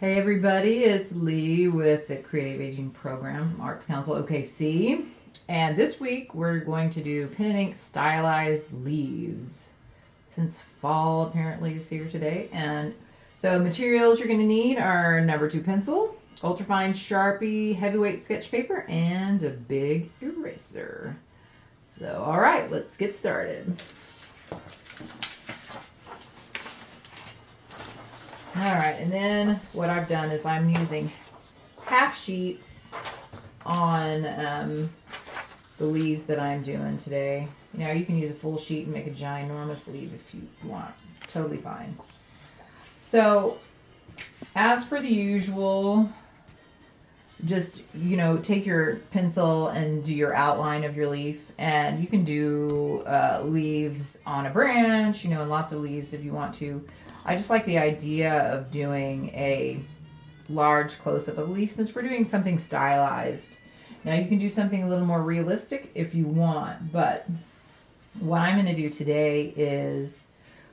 Hey everybody, it's Leigh with the Creative Aging Program from Arts Council OKC. And this week we're going to do pen and ink stylized leaves. Since fall apparently is here today. And so materials you're going to need are number 2 pencil, ultrafine Sharpie, heavyweight sketch paper, and a big eraser. So alright, let's get started. Alright, and then what I've done is I'm using half sheets on the leaves that I'm doing today. You know, you can use a full sheet and make a ginormous leaf if you want. Totally fine. So, as per the usual, just, you know, take your pencil and do your outline of your leaf. And you can do leaves on a branch, you know, and lots of leaves if you want to. I just like the idea of doing a large close-up of a leaf since we're doing something stylized. Now you can do something a little more realistic if you want, but what I'm going to do today is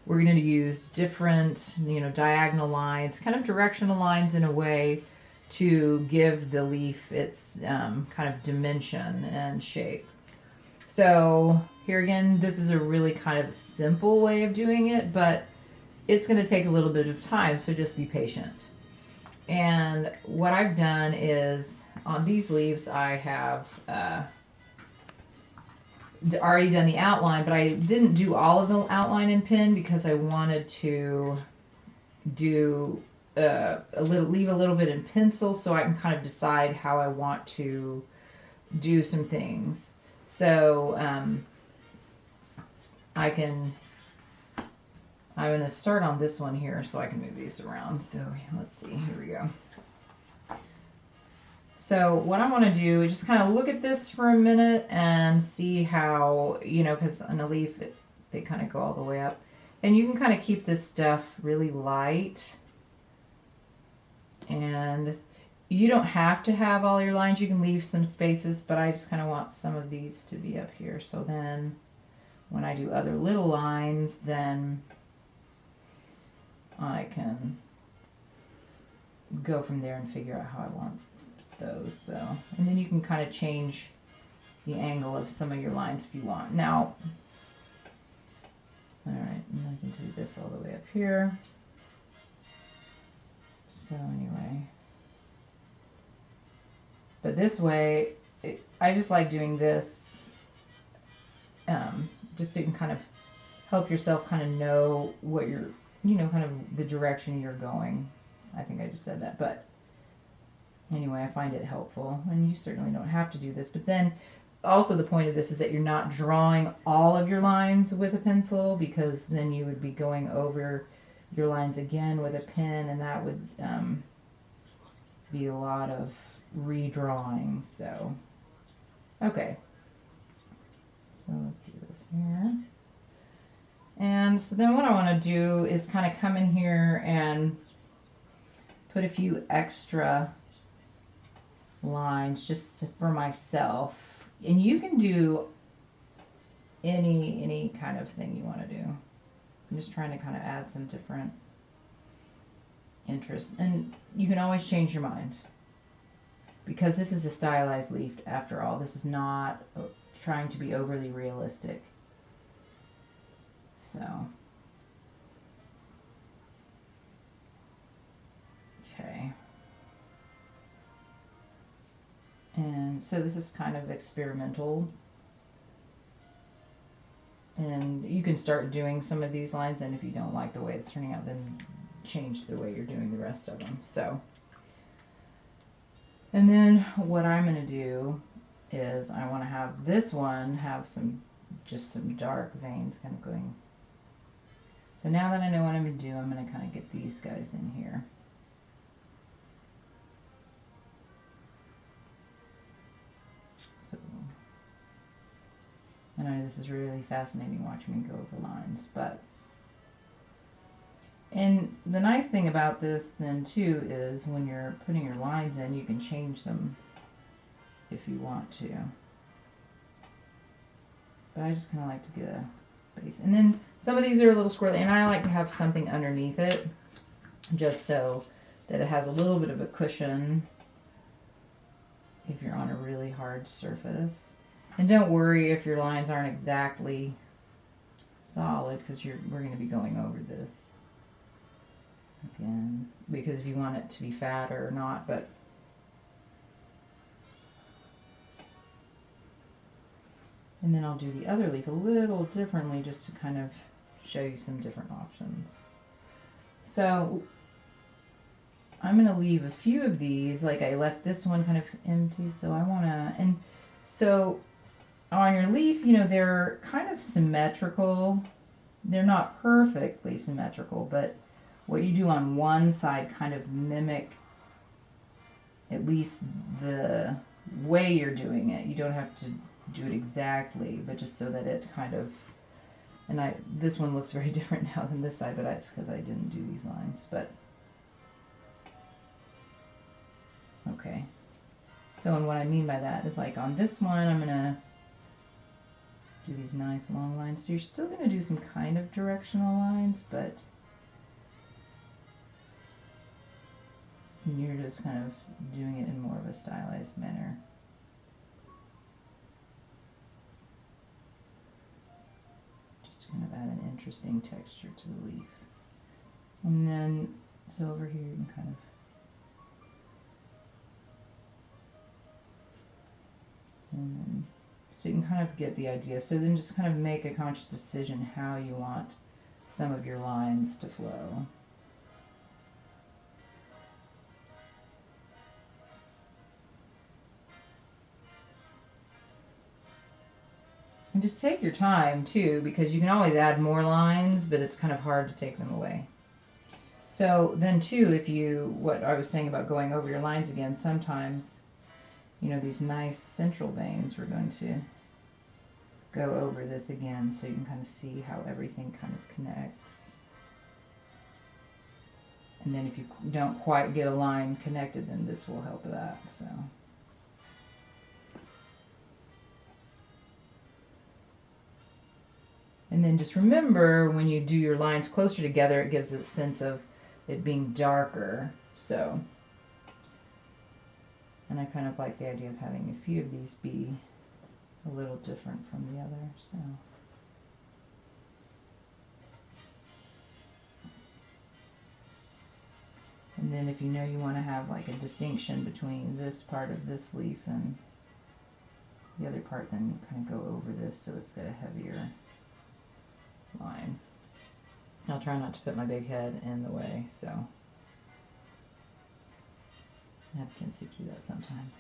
we're going to use different, you know, diagonal lines, kind of directional lines in a way to give the leaf its kind of dimension and shape. So here again, this is a really kind of simple way of doing it, but it's going to take a little bit of time, so just be patient. And what I've done is, on these leaves, I have already done the outline, but I didn't do all of the outline in pen because I wanted to do leave a little bit in pencil so I can kind of decide how I want to do some things. So I'm going to start on this one here so I can move these around. So let's see, here we go. So what I want to do is just kind of look at this for a minute and see how, you know, because on a leaf, they kind of go all the way up. And you can kind of keep this stuff really light. And you don't have to have all your lines. You can leave some spaces, but I just kind of want some of these to be up here. So then when I do other little lines, then I can go from there and figure out how I want those. So, and then you can kind of change the angle of some of your lines if you want. Now, all right, and I can do this all the way up here. So anyway, but this way, I just like doing this just so you can kind of help yourself kind of know what you're, you know, kind of the direction you're going. I think I just said that, but anyway, I find it helpful, and you certainly don't have to do this. But then also the point of this is that you're not drawing all of your lines with a pencil, because then you would be going over your lines again with a pen, and that would be a lot of redrawing. So, okay. So let's do this here. And so then what I want to do is kind of come in here and put a few extra lines just for myself. And you can do any kind of thing you want to do. I'm just trying to kind of add some different interest. And you can always change your mind, because this is a stylized leaf after all. This is not trying to be overly realistic. So, okay. And so this is kind of experimental. And you can start doing some of these lines, and if you don't like the way it's turning out, then change the way you're doing the rest of them. So, and then what I'm going to do is I want to have this one have just some dark veins kind of going. So now that I know what I'm going to do, I'm going to kind of get these guys in here. So, I know this is really fascinating watching me go over lines, but, and the nice thing about this then too is when you're putting your lines in, you can change them if you want to. But I just kind of like to get a base. And then some of these are a little squirrely, and I like to have something underneath it just so that it has a little bit of a cushion if you're on a really hard surface. And don't worry if your lines aren't exactly solid, because we're going to be going over this again, because if you want it to be fatter or not, but and then I'll do the other leaf a little differently just to kind of show you some different options. So I'm going to leave a few of these, like I left this one kind of empty, so I want to, and so on your leaf, you know, they're kind of symmetrical. They're not perfectly symmetrical, but what you do on one side kind of mimic at least the way you're doing it. You don't have to do it exactly, but just so that it kind of, and this one looks very different now than this side, but it's because I didn't do these lines, but okay. So, and what I mean by that is, like on this one, I'm going to do these nice long lines. So you're still going to do some kind of directional lines, but you're just kind of doing it in more of a stylized manner. Just to kind of add an interesting texture to the leaf. And then, so over here you can kind of, and then, so you can kind of get the idea. So then just kind of make a conscious decision how you want some of your lines to flow. And just take your time too, because you can always add more lines, but it's kind of hard to take them away. So then too, if you, what I was saying about going over your lines again, sometimes, you know, these nice central veins, we're going to go over this again so you can kind of see how everything kind of connects. And then if you don't quite get a line connected, then this will help with that. So. And then just remember, when you do your lines closer together, it gives a sense of it being darker. So, and I kind of like the idea of having a few of these be a little different from the other. So, and then if you know you want to have like a distinction between this part of this leaf and the other part, then kind of go over this so it's got a heavier line. I'll try not to put my big head in the way, so I have a tendency to do that sometimes.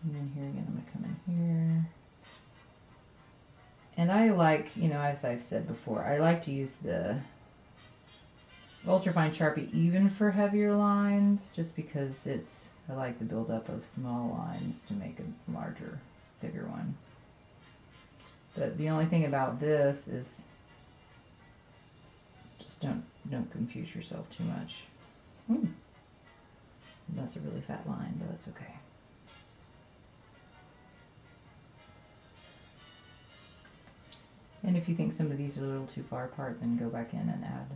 And then here again, I'm going to come in here. And I like, you know, as I've said before, I like to use the ultrafine Sharpie even for heavier lines, just because I like the buildup of small lines to make a larger, thicker one. But the only thing about this is just don't confuse yourself too much. That's a really fat line, but that's okay. And if you think some of these are a little too far apart, then go back in and add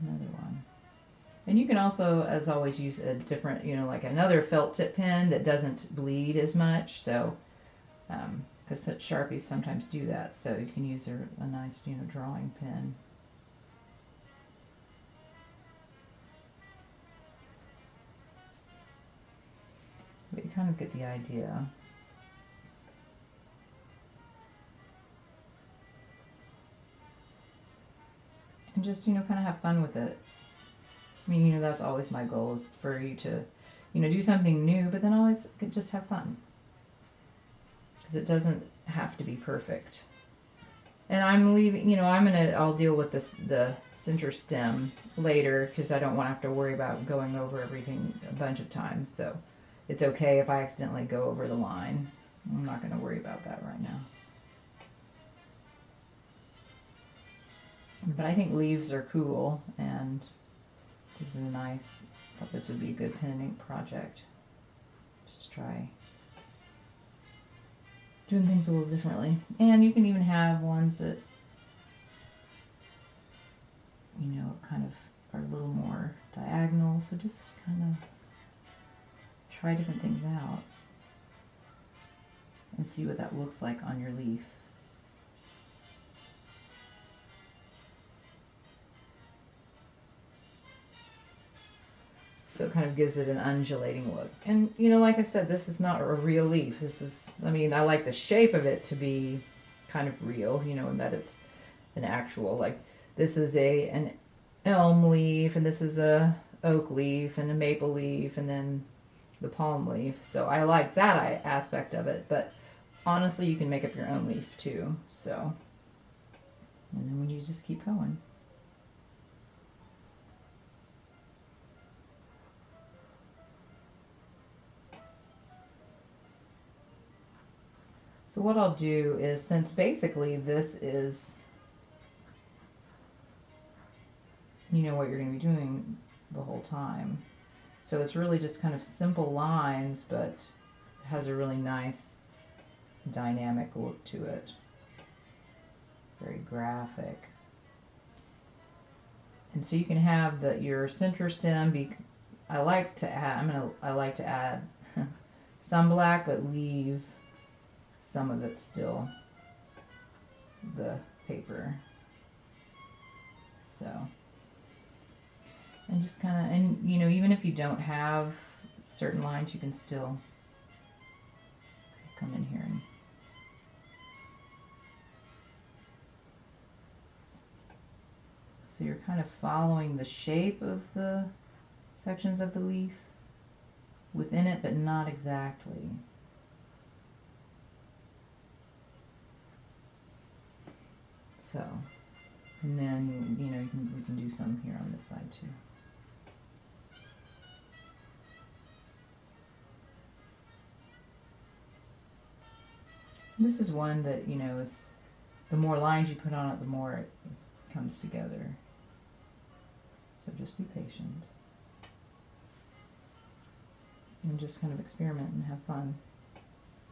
another one. And you can also, as always, use a different, you know, like another felt tip pen that doesn't bleed as much. So, because Sharpies sometimes do that. So you can use a nice, you know, drawing pen. But you kind of get the idea. And just, you know, kind of have fun with it. I mean, you know, that's always my goal, is for you to, you know, do something new, but then always just have fun. Because it doesn't have to be perfect. And I'm leaving, you know, I'll deal with the center stem later, because I don't want to have to worry about going over everything a bunch of times. So it's okay if I accidentally go over the line. I'm not going to worry about that right now. But I think leaves are cool, and this is I thought this would be a good pen and ink project. Just to try doing things a little differently. And you can even have ones that you know, kind of are a little more diagonal. So just kind of try different things out and see what that looks like on your leaf. So it kind of gives it an undulating look. And, you know, like I said, this is not a real leaf. This is, I mean, I like the shape of it to be kind of real, you know, and that it's an actual, like, this is an elm leaf, and this is a oak leaf, and a maple leaf, and then the palm leaf. So I like that aspect of it, but honestly, you can make up your own leaf too. So, and then when you just keep going. So what I'll do is, since basically this is, you know, what you're going to be doing the whole time. So it's really just kind of simple lines, but it has a really nice dynamic look to it. Very graphic. And so you can have your center stem be, I like to add some black, but leave some of it still the paper. So, and just kind of, and you know, even if you don't have certain lines, you can still come in here and so you're kind of following the shape of the sections of the leaf within it, but not exactly. So, and then, you know, we can do some here on this side too. And this is one that, you know, is the more lines you put on it, the more it comes together. So just be patient. And just kind of experiment and have fun.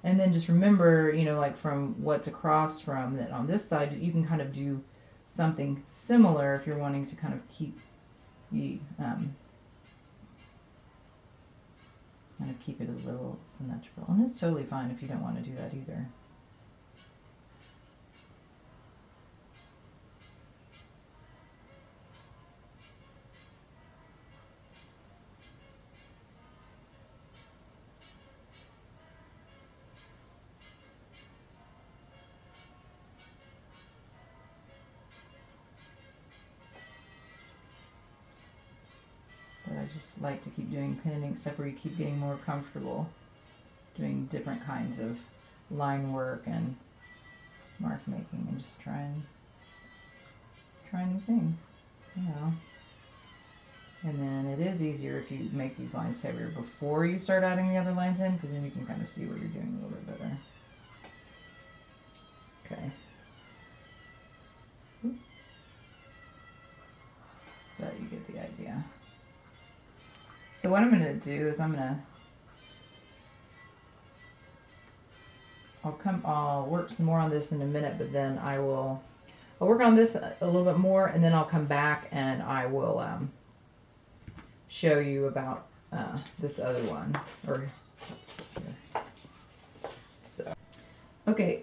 And then just remember, you know, like from what's across from that on this side, you can kind of do something similar if you're wanting to kind of keep kind of keep it a little symmetrical. And it's totally fine if you don't want to do that either. I just like to keep doing pen and ink stuff where you keep getting more comfortable doing different kinds of line work and mark making, and just try new things, you know. And then it is easier if you make these lines heavier before you start adding the other lines in, because then you can kind of see what you're doing a little bit better. Okay. But you get the idea. So what I'm going to do is I'll work some more on this in a minute, but then I'll work on this a little bit more, and then I'll come back and I will show you about this other one. So, okay,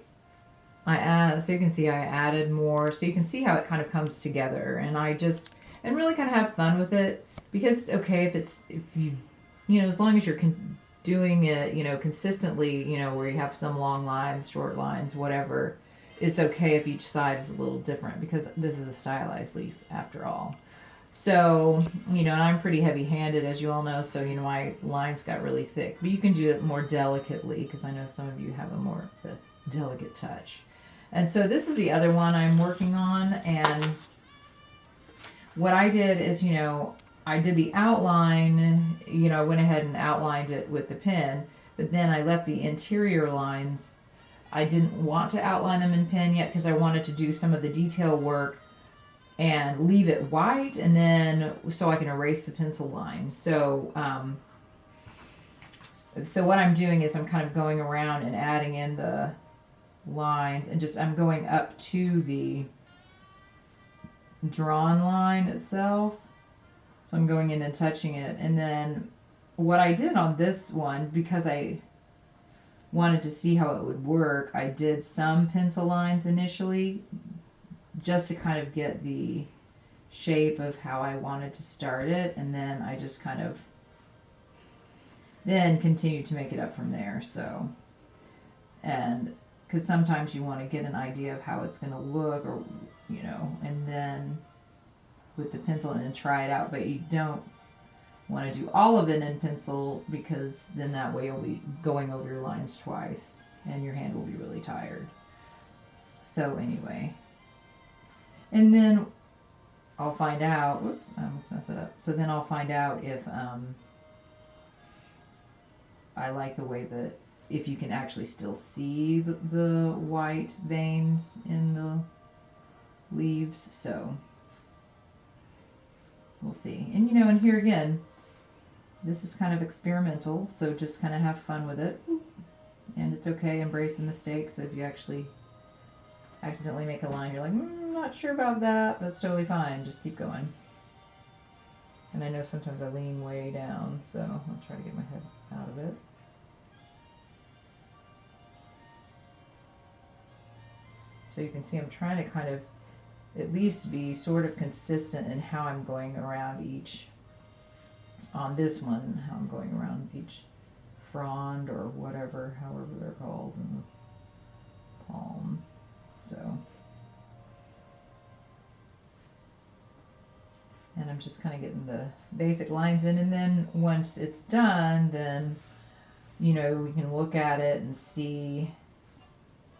so you can see I added more, so you can see how it kind of comes together, and and really kind of have fun with it. Because it's okay if you know, as long as you're doing it, you know, consistently, you know, where you have some long lines, short lines, whatever, it's okay if each side is a little different, because this is a stylized leaf after all. So, you know, and I'm pretty heavy-handed, as you all know, so, you know, my lines got really thick. But you can do it more delicately, because I know some of you have a more delicate touch. And so this is the other one I'm working on, and what I did is, you know, I did the outline, you know, I went ahead and outlined it with the pen, but then I left the interior lines. I didn't want to outline them in pen yet because I wanted to do some of the detail work and leave it white, and then so I can erase the pencil line. So, so what I'm doing is I'm kind of going around and adding in the lines, and I'm going up to the drawn line itself. So I'm going in and touching it. And then what I did on this one, because I wanted to see how it would work, I did some pencil lines initially just to kind of get the shape of how I wanted to start it, and then I just kind of then continued to make it up from there. So, and because sometimes you want to get an idea of how it's going to look, or you know, and then with the pencil and then try it out, but you don't want to do all of it in pencil, because then that way you'll be going over your lines twice and your hand will be really tired. So anyway, and then I'll find out, whoops, I almost messed it up. So then I'll find out if I like the way that, if you can actually still see the white veins in the leaves. So we'll see. And you know, and here again, this is kind of experimental, so just kind of have fun with it. And it's okay, embrace the mistakes. So if you actually accidentally make a line, you're like, not sure about that, that's totally fine. Just keep going. And I know sometimes I lean way down, so I'll try to get my head out of it. So you can see I'm trying to kind of at least be sort of consistent in how I'm going around each, on this one, how I'm going around each frond or whatever, however they're called, in the palm. So, and I'm just kind of getting the basic lines in, and then once it's done, then, you know, we can look at it and see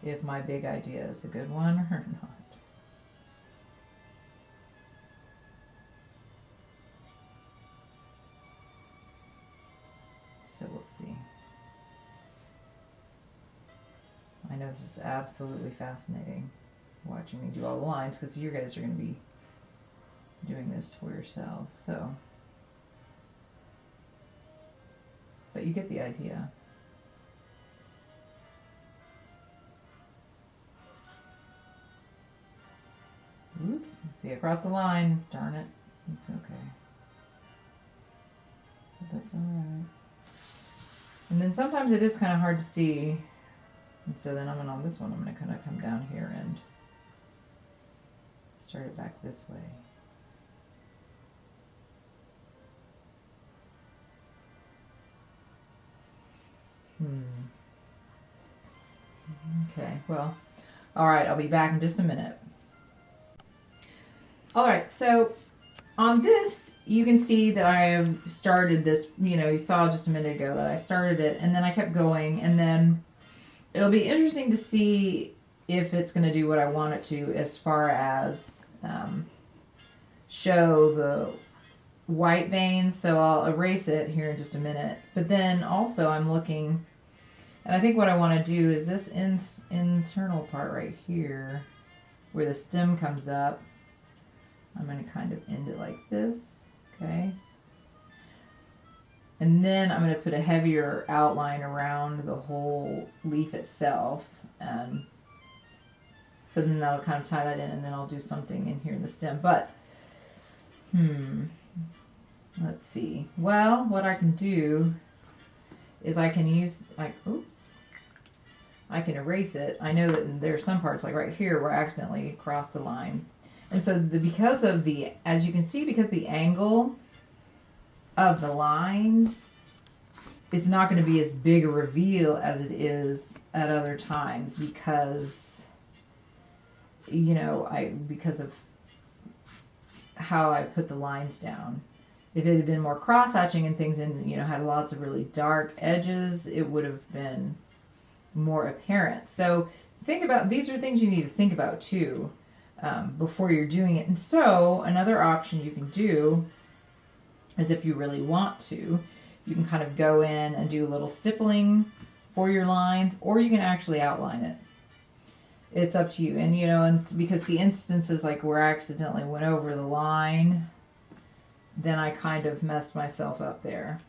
if my big idea is a good one or not. So we'll see. I know this is absolutely fascinating, watching me do all the lines, because you guys are going to be doing this for yourselves. So, but you get the idea. Oops, see, across the line, darn it, it's okay. But that's alright. And then sometimes it is kind of hard to see, and so then on this one, I'm going to kind of come down here and start it back this way. Okay, well, alright, I'll be back in just a minute. Alright, so on this, you can see that I have started this, you know, you saw just a minute ago that I started it, and then I kept going, and then it'll be interesting to see if it's going to do what I want it to, as far as show the white veins. So I'll erase it here in just a minute. But then also I'm looking, and I think what I want to do is this internal part right here, where the stem comes up. I'm going to kind of end it like this, okay? And then I'm going to put a heavier outline around the whole leaf itself. So then that'll kind of tie that in, and then I'll do something in here in the stem. But, let's see. Well, what I can do is I can use, I can erase it. I know that there are some parts, like right here, where I accidentally crossed the line. And so because of the, as you can see, because the angle of the lines, it's not going to be as big a reveal as it is at other times, because, you know, because of how I put the lines down. If it had been more cross-hatching and things, and, you know, had lots of really dark edges, it would have been more apparent. So think about, these are things you need to think about too. Before you're doing it. And so another option you can do is, if you really want to, you can kind of go in and do a little stippling for your lines, or you can actually outline it. It's up to you. And you know, and because the instances like where I accidentally went over the line, then I kind of messed myself up there.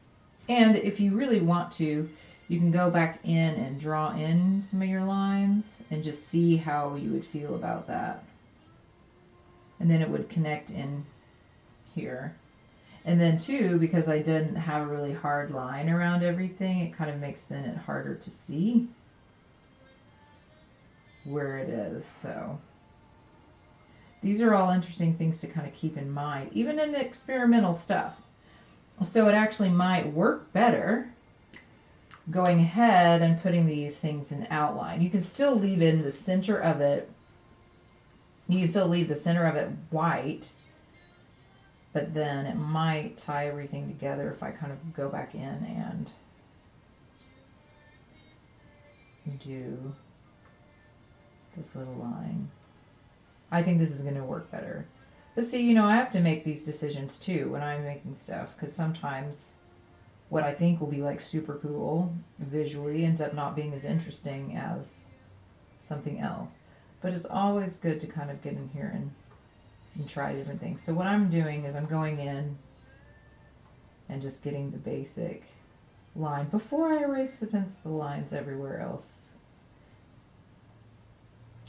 And if you really want to, you can go back in and draw in some of your lines and just see how you would feel about that. and then it would connect in here. And then too, because I didn't have a really hard line around everything, it kind of makes then it harder to see where it is. So these are all interesting things to kind of keep in mind, even in experimental stuff. So it actually might work better going ahead and putting these things in outline. You can still leave in the center of it. You can still leave the center of it white, but then it might tie everything together if I kind of go back in and do this little line. I think this is going to work better. But see, you know, I have to make these decisions too when I'm making stuff, because sometimes what I think will be like super cool visually ends up not being as interesting as something else. But it's always good to kind of get in here and try different things. So what I'm doing is I'm going in and just getting the basic line before I erase the pencil lines everywhere else,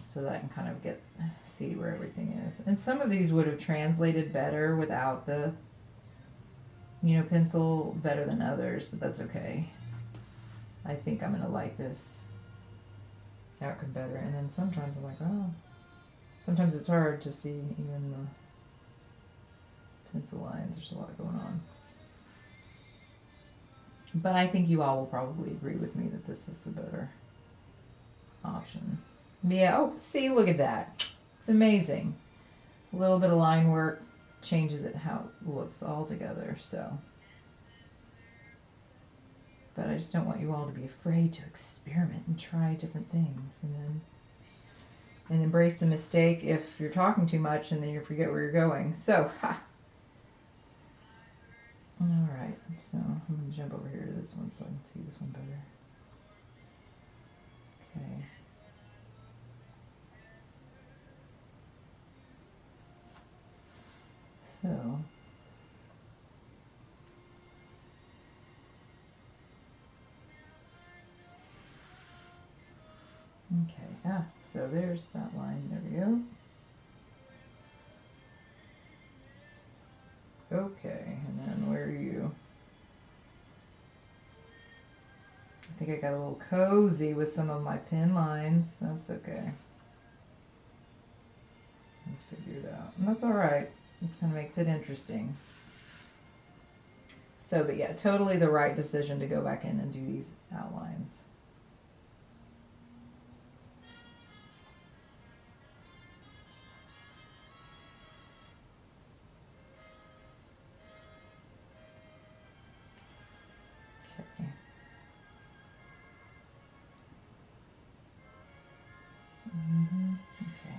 so that I can kind of see where everything is. And some of these would have translated better without the, you know, pencil better than others, but that's okay. I think I'm gonna like this outcome better. And then sometimes I'm like, oh, sometimes it's hard to see even the pencil lines. There's a lot going on. But I think you all will probably agree with me that this is the better option. Yeah, oh, see, look at that. It's amazing. A little bit of line work changes it how it looks all together, so. But I just don't want you all to be afraid to experiment and try different things, and embrace the mistake if you're talking too much and then you forget where you're going. So, ha! All right, so I'm going to jump over here to this one so I can see this one better. Okay. So, okay, so there's that line, there we go. Okay, and then where are you? I think I got a little cozy with some of my pin lines. That's okay. Let's figure it out. And that's alright. It kind of makes it interesting. So, but yeah, totally the right decision to go back in and do these outlines. Okay. Okay.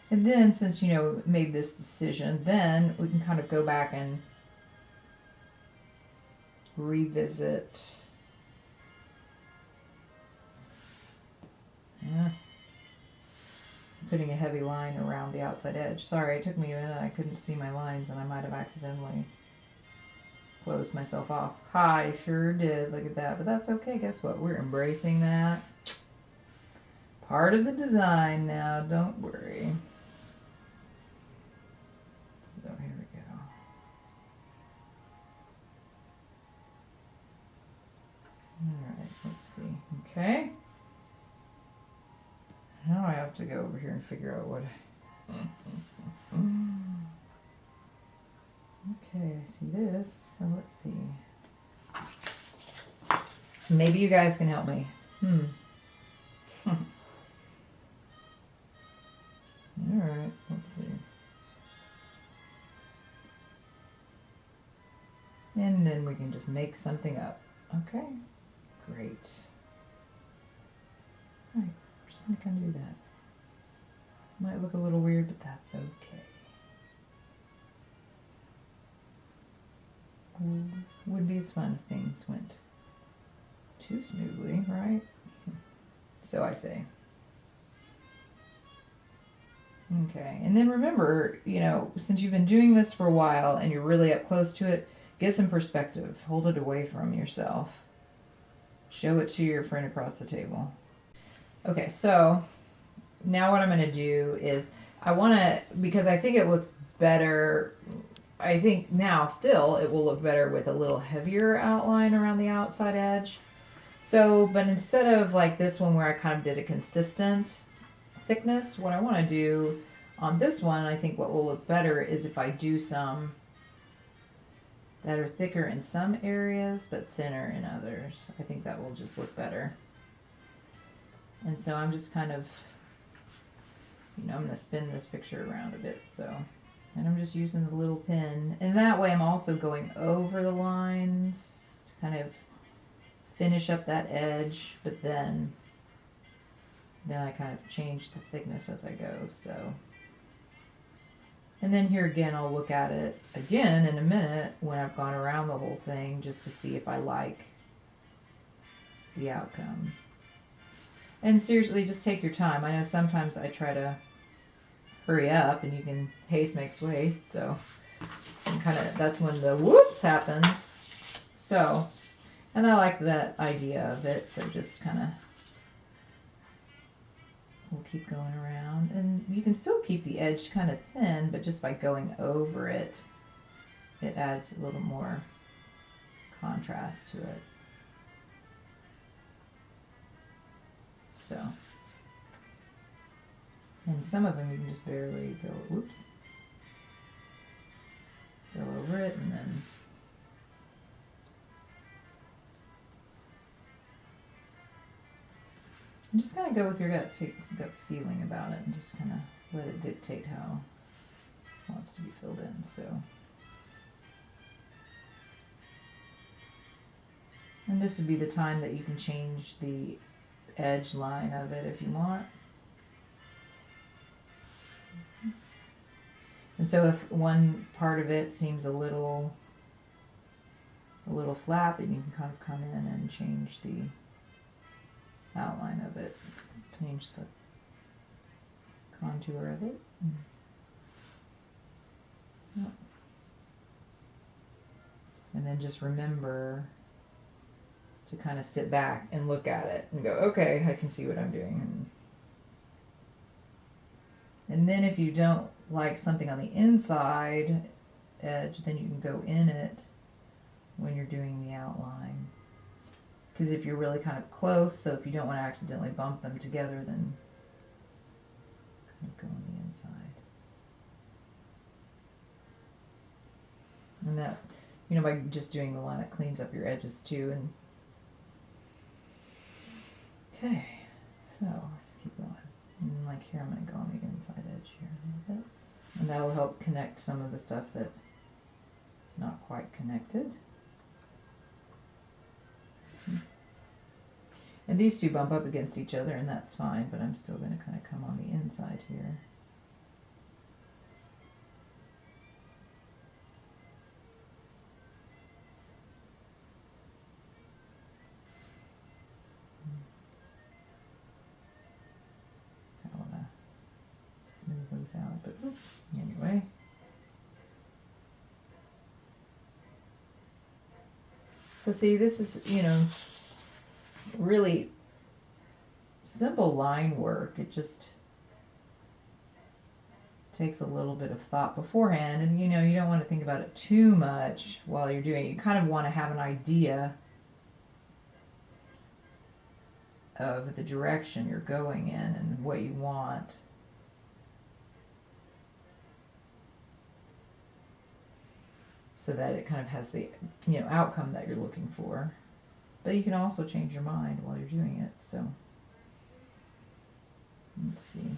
And then, since, you know, made this decision, then we can kind of go back and revisit. Putting a heavy line around the outside edge. Sorry, it took me a minute. I couldn't see my lines and I might have accidentally closed myself off. I sure did. Look at that. But that's okay. Guess what? We're embracing that. Part of the design now. Don't worry. So here we go. Alright, let's see. Okay. Now I have to go over here and figure out what. Okay, I see this. So let's see. Maybe you guys can help me. Alright, let's see. And then we can just make something up. Okay, great. Alright, we're just going to kind of do that. Might look a little weird, but that's okay. Would be as fun if things went too smoothly, right? So I say. Okay, and then remember, you know, since you've been doing this for a while and you're really up close to it, get some perspective. Hold it away from yourself. Show it to your friend across the table. Okay, so now what I'm going to do is, I want to, because I think it looks better. I think now still it will look better with a little heavier outline around the outside edge. So, but instead of like this one where I kind of did a consistent thickness, what I want to do on this one, I think what will look better is if I do some that are thicker in some areas but thinner in others. I think that will just look better. And so I'm just kind of, I'm going to spin this picture around a bit. So, and I'm just using the little pin. And that way I'm also going over the lines to kind of finish up that edge, but then I kind of change the thickness as I go. So, and then here again, I'll look at it again in a minute when I've gone around the whole thing just to see if I like the outcome. And seriously, just take your time. I know sometimes I try to hurry up, and you can haste makes waste. So, and kind of that's when the whoops happens. So, and I like that idea of it. So just kind of, we'll keep going around, and you can still keep the edge kind of thin, but just by going over it, it adds a little more contrast to it. So, and some of them you can just barely go, whoops, go over it, and then and just kind of go with your gut feeling about it, and just kind of let it dictate how it wants to be filled in. So, and this would be the time that you can change the edge line of it if you want. And so if one part of it seems a little flat, then you can kind of come in and change the outline of it, change the contour of it. Yep. And then just remember to kind of sit back and look at it and go, okay, I can see what I'm doing. And then if you don't like something on the inside edge, then you can go in it when you're doing the outline. Because if you're really kind of close, so if you don't want to accidentally bump them together, then kind of go on the inside. And that, by just doing the line, it cleans up your edges too. And okay, so let's keep going. And like here, I'm going to go on the inside edge here a little bit. And that will help connect some of the stuff that is not quite connected. And these two bump up against each other, and that's fine, but I'm still going to kind of come on the inside here. I want to smooth those out, but anyway. So see, this is, really simple line work. It just takes a little bit of thought beforehand, and you don't want to think about it too much while you're doing it. You kind of want to have an idea of the direction you're going in and what you want. So that it kind of has the outcome that you're looking for. But you can also change your mind while you're doing it. So let's see.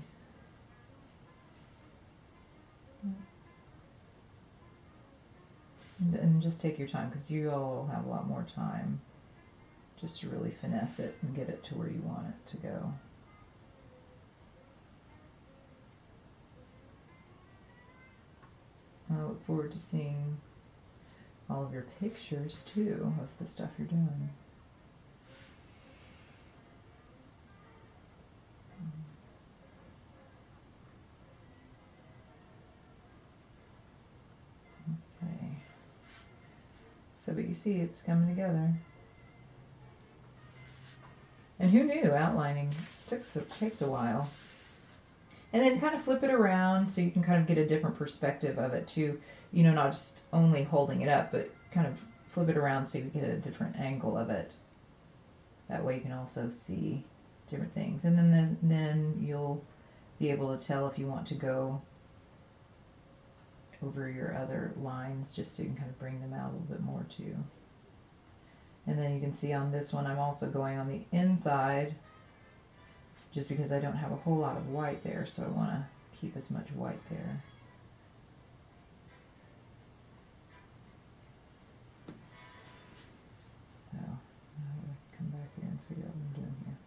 And just take your time, because you all will have a lot more time just to really finesse it and get it to where you want it to go. I look forward to seeing all of your pictures too of the stuff you're doing. Okay. So, but you see it's coming together. And who knew outlining takes a while. And then kind of flip it around so you can kind of get a different perspective of it too. You know, not just only holding it up, but kind of flip it around so you get a different angle of it. That way you can also see different things. And then you'll be able to tell if you want to go over your other lines, just so you can kind of bring them out a little bit more too. And then you can see on this one I'm also going on the inside, just because I don't have a whole lot of white there, so I want to keep as much white there. So now I come back here and figure out what I'm doing here.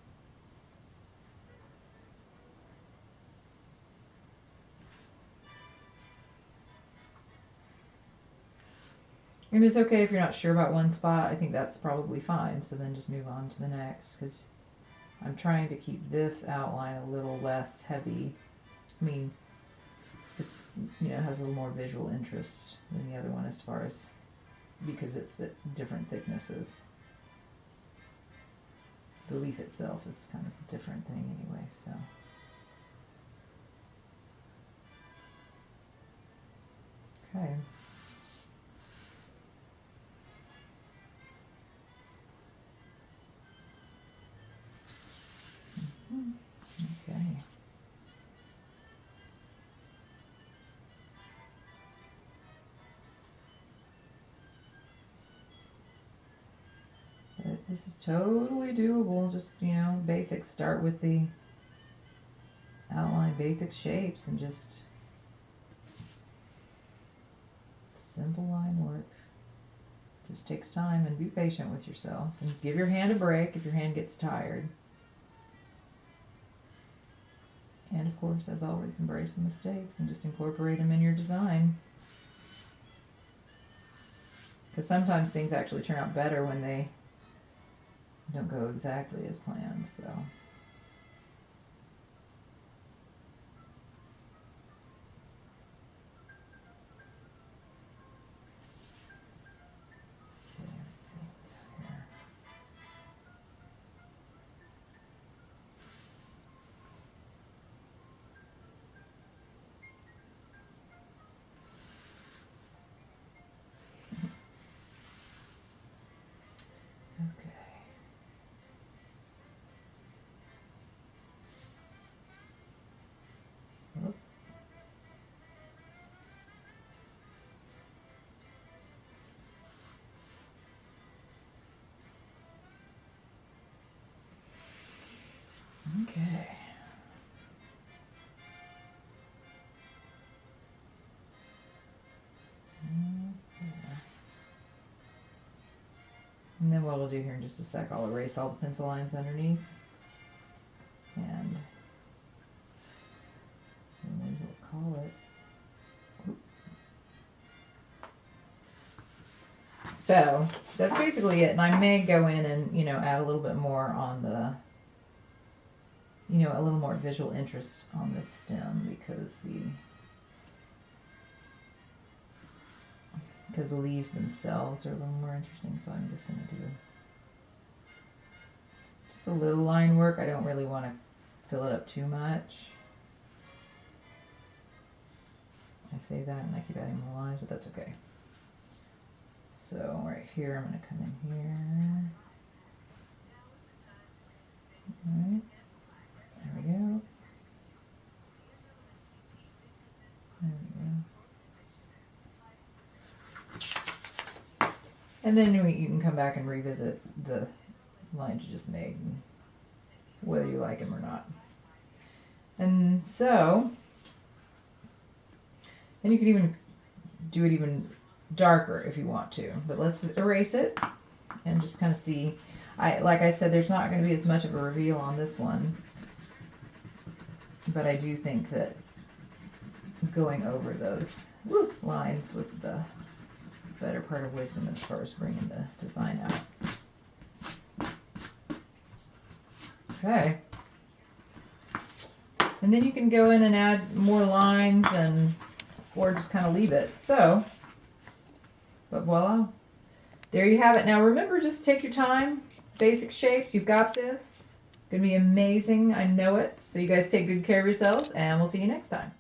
And it's okay if you're not sure about one spot. I think that's probably fine. So then just move on to the next, because I'm trying to keep this outline a little less heavy. I mean, it's, you know, has a little more visual interest than the other one as far as, because it's at different thicknesses. The leaf itself is kind of a different thing anyway, so. Okay. Okay. But this is totally doable. Just, you know, basics. Start with the outline, basic shapes, and just simple line work. Just takes time, and be patient with yourself. And give your hand a break if your hand gets tired. And of course, as always, embrace the mistakes and just incorporate them in your design. Because sometimes things actually turn out better when they don't go exactly as planned, so. Okay, let's see what we got here. Okay. Whoop. Okay. And then what I'll do here in just a sec, I'll erase all the pencil lines underneath. And we will call it. So that's basically it. And I may go in and, you know, add a little bit more on the, you know, a little more visual interest on this stem, because the leaves themselves are a little more interesting. So I'm just going to do just a little line work. I don't really want to fill it up too much. I say that and I keep adding more lines, but that's okay. So right here, I'm going to come in here. All right. There we go. There we go. And then you can come back and revisit the lines you just made, and whether you like them or not. And so, and you can even do it even darker if you want to. But let's erase it and just kind of see. Like I said, there's not going to be as much of a reveal on this one. But I do think that going over those lines was the better part of wisdom as far as bringing the design out. Okay. And then you can go in and add more lines, and or just kind of leave it. So, but voila. There you have it. Now remember, just take your time. Basic shapes. You've got this. Gonna be amazing. I know it. So you guys take good care of yourselves, and we'll see you next time.